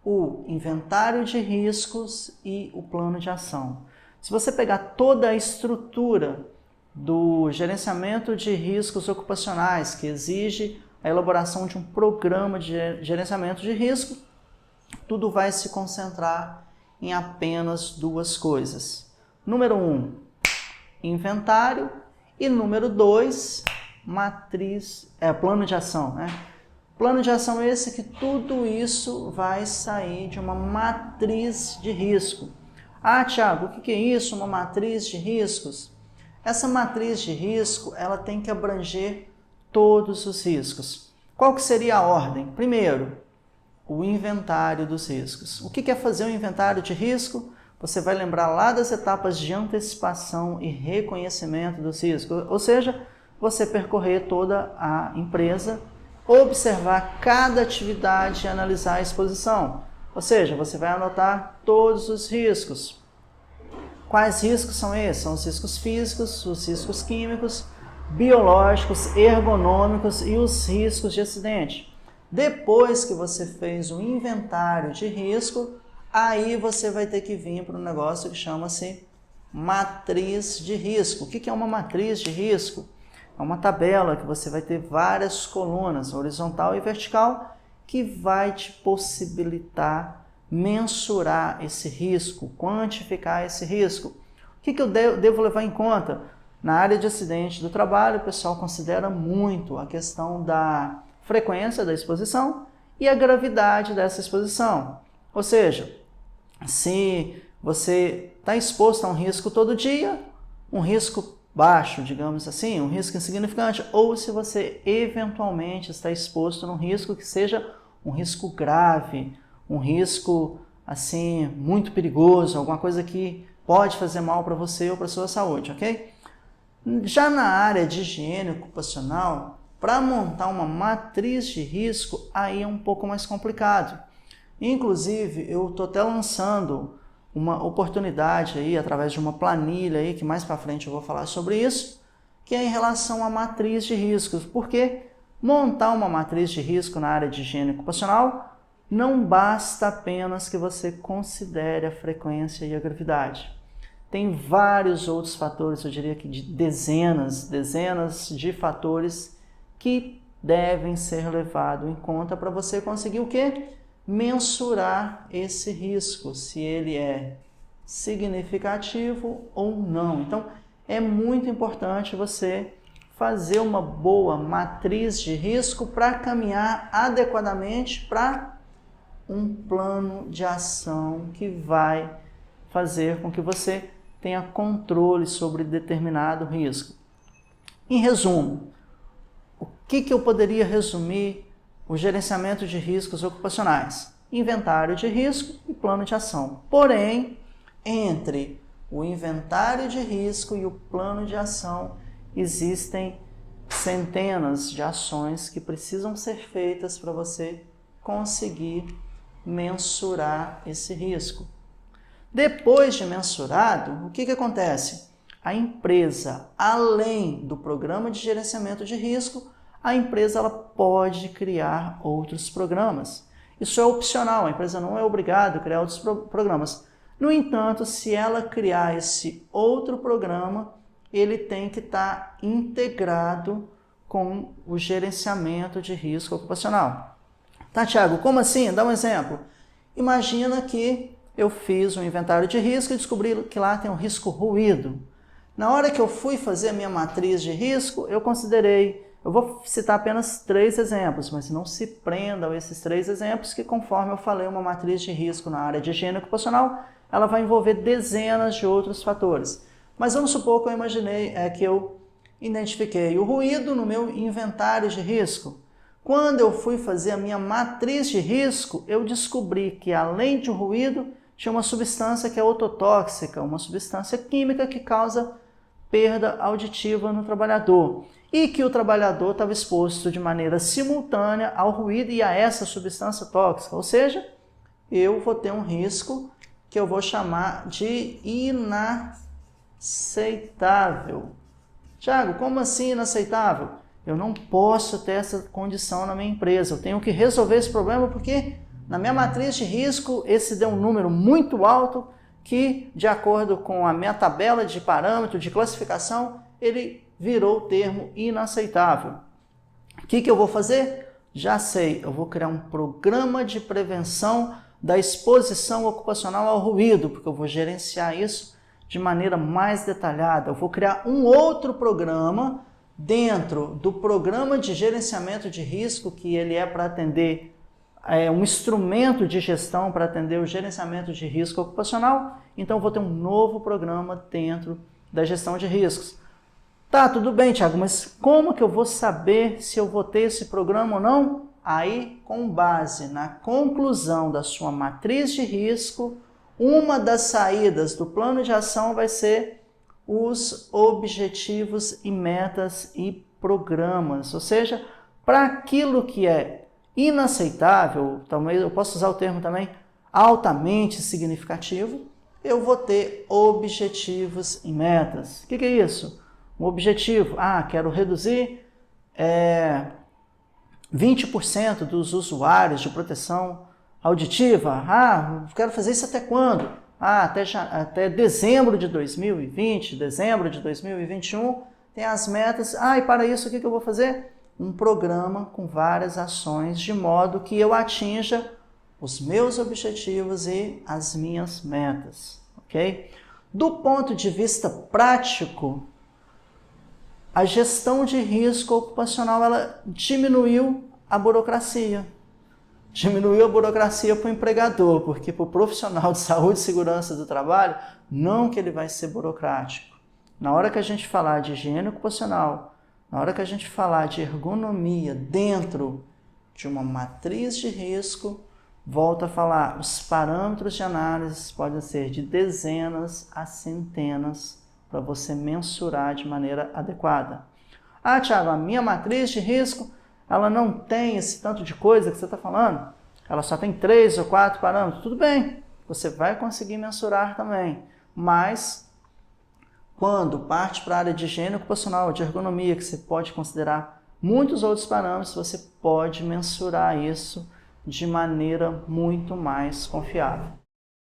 o inventário de riscos e o plano de ação. Se você pegar toda a estrutura do gerenciamento de riscos ocupacionais, que exige a elaboração de um programa de gerenciamento de risco, tudo vai se concentrar em apenas duas coisas. Número 1, inventário, e número 2, plano de ação, né? Plano de ação é esse que tudo isso vai sair de uma matriz de risco. Ah, Thiago, o que é isso, uma matriz de riscos? Essa matriz de risco, ela tem que abranger todos os riscos. Qual que seria a ordem? Primeiro, o inventário dos riscos. O que é fazer um inventário de risco? Você vai lembrar lá das etapas de antecipação e reconhecimento dos riscos, ou seja, você percorrer toda a empresa, observar cada atividade e analisar a exposição. Ou seja, você vai anotar todos os riscos. Quais riscos são esses? São os riscos físicos, os riscos químicos, biológicos, ergonômicos e os riscos de acidente. Depois que você fez o inventário de risco, aí você vai ter que vir para um negócio que chama-se matriz de risco. O que é uma matriz de risco? É uma tabela que você vai ter várias colunas, horizontal e vertical, que vai te possibilitar mensurar esse risco, quantificar esse risco. O que eu devo levar em conta? Na área de acidente do trabalho, o pessoal considera muito a questão da frequência da exposição e a gravidade dessa exposição. Ou seja, se você está exposto a um risco todo dia, um risco baixo, digamos assim, um risco insignificante, ou se você eventualmente está exposto a um risco que seja um risco grave, um risco assim muito perigoso, alguma coisa que pode fazer mal para você ou para a sua saúde, ok? Já na área de higiene ocupacional, para montar uma matriz de risco, aí é um pouco mais complicado. Inclusive, eu estou até lançando uma oportunidade aí, através de uma planilha aí, que mais para frente eu vou falar sobre isso, que é em relação à matriz de riscos. Porque montar uma matriz de risco na área de higiene ocupacional não basta apenas que você considere a frequência e a gravidade. Tem vários outros fatores, eu diria que dezenas de fatores que devem ser levados em conta para você conseguir o quê? Mensurar esse risco, se ele é significativo ou não. Então, é muito importante você fazer uma boa matriz de risco para caminhar adequadamente para um plano de ação que vai fazer com que você tenha controle sobre determinado risco. Em resumo, o que eu poderia resumir o gerenciamento de riscos ocupacionais? Inventário de risco e plano de ação. Porém, entre o inventário de risco e o plano de ação, existem centenas de ações que precisam ser feitas para você conseguir mensurar esse risco. Depois de mensurado, o que acontece? A empresa, além do programa de gerenciamento de risco, a empresa ela pode criar outros programas. Isso é opcional, a empresa não é obrigada a criar outros programas. No entanto, se ela criar esse outro programa, ele tem que estar integrado com o gerenciamento de risco ocupacional. Tá, Thiago, como assim? Dá um exemplo. Imagina que eu fiz um inventário de risco e descobri que lá tem um risco ruído. Na hora que eu fui fazer a minha matriz de risco, eu considerei. Eu vou citar apenas 3 exemplos, mas não se prendam a esses 3 exemplos, que conforme eu falei, uma matriz de risco na área de higiene ocupacional, ela vai envolver dezenas de outros fatores. Mas vamos supor que eu imaginei que eu identifiquei o ruído no meu inventário de risco. Quando eu fui fazer a minha matriz de risco, eu descobri que além de ruído, tinha uma substância que é ototóxica, uma substância química que causa perda auditiva no trabalhador. E que o trabalhador estava exposto de maneira simultânea ao ruído e a essa substância tóxica. Ou seja, eu vou ter um risco que eu vou chamar de inaceitável. Tiago, como assim inaceitável? Eu não posso ter essa condição na minha empresa. Eu tenho que resolver esse problema porque Na minha matriz de risco, esse deu um número muito alto que, de acordo com a minha tabela de parâmetro de classificação, ele virou o termo inaceitável. O que eu vou fazer? Já sei, eu vou criar um programa de prevenção da exposição ocupacional ao ruído, porque eu vou gerenciar isso de maneira mais detalhada. Eu vou criar um outro programa dentro do programa de gerenciamento de risco, que ele é para atender, um instrumento de gestão para atender o gerenciamento de risco ocupacional. Então, eu vou ter um novo programa dentro da gestão de riscos. Tá, tudo bem, Thiago, mas como que eu vou saber se eu vou ter esse programa ou não? Aí, com base na conclusão da sua matriz de risco, uma das saídas do plano de ação vai ser os objetivos e metas e programas. Ou seja, para aquilo que é inaceitável, talvez eu possa usar o termo também altamente significativo, eu vou ter objetivos e metas. O que é isso? Um objetivo, quero reduzir 20% dos usuários de proteção auditiva. Quero fazer isso até quando? Até dezembro de 2020, dezembro de 2021, tem as metas. E para isso, o que eu vou fazer? Um programa com várias ações, de modo que eu atinja os meus objetivos e as minhas metas. Ok? Do ponto de vista prático, a gestão de risco ocupacional ela diminuiu a burocracia. Diminuiu a burocracia para o empregador, porque para o profissional de saúde e segurança do trabalho, não que ele vai ser burocrático. Na hora que a gente falar de higiene ocupacional, na hora que a gente falar de ergonomia dentro de uma matriz de risco, volto a falar, os parâmetros de análise podem ser de dezenas a centenas para você mensurar de maneira adequada. Thiago, a minha matriz de risco, ela não tem esse tanto de coisa que você está falando, ela só tem 3 ou 4 parâmetros. Tudo bem, você vai conseguir mensurar também, mas quando parte para a área de higiene ocupacional, de ergonomia, que você pode considerar muitos outros parâmetros, você pode mensurar isso de maneira muito mais confiável.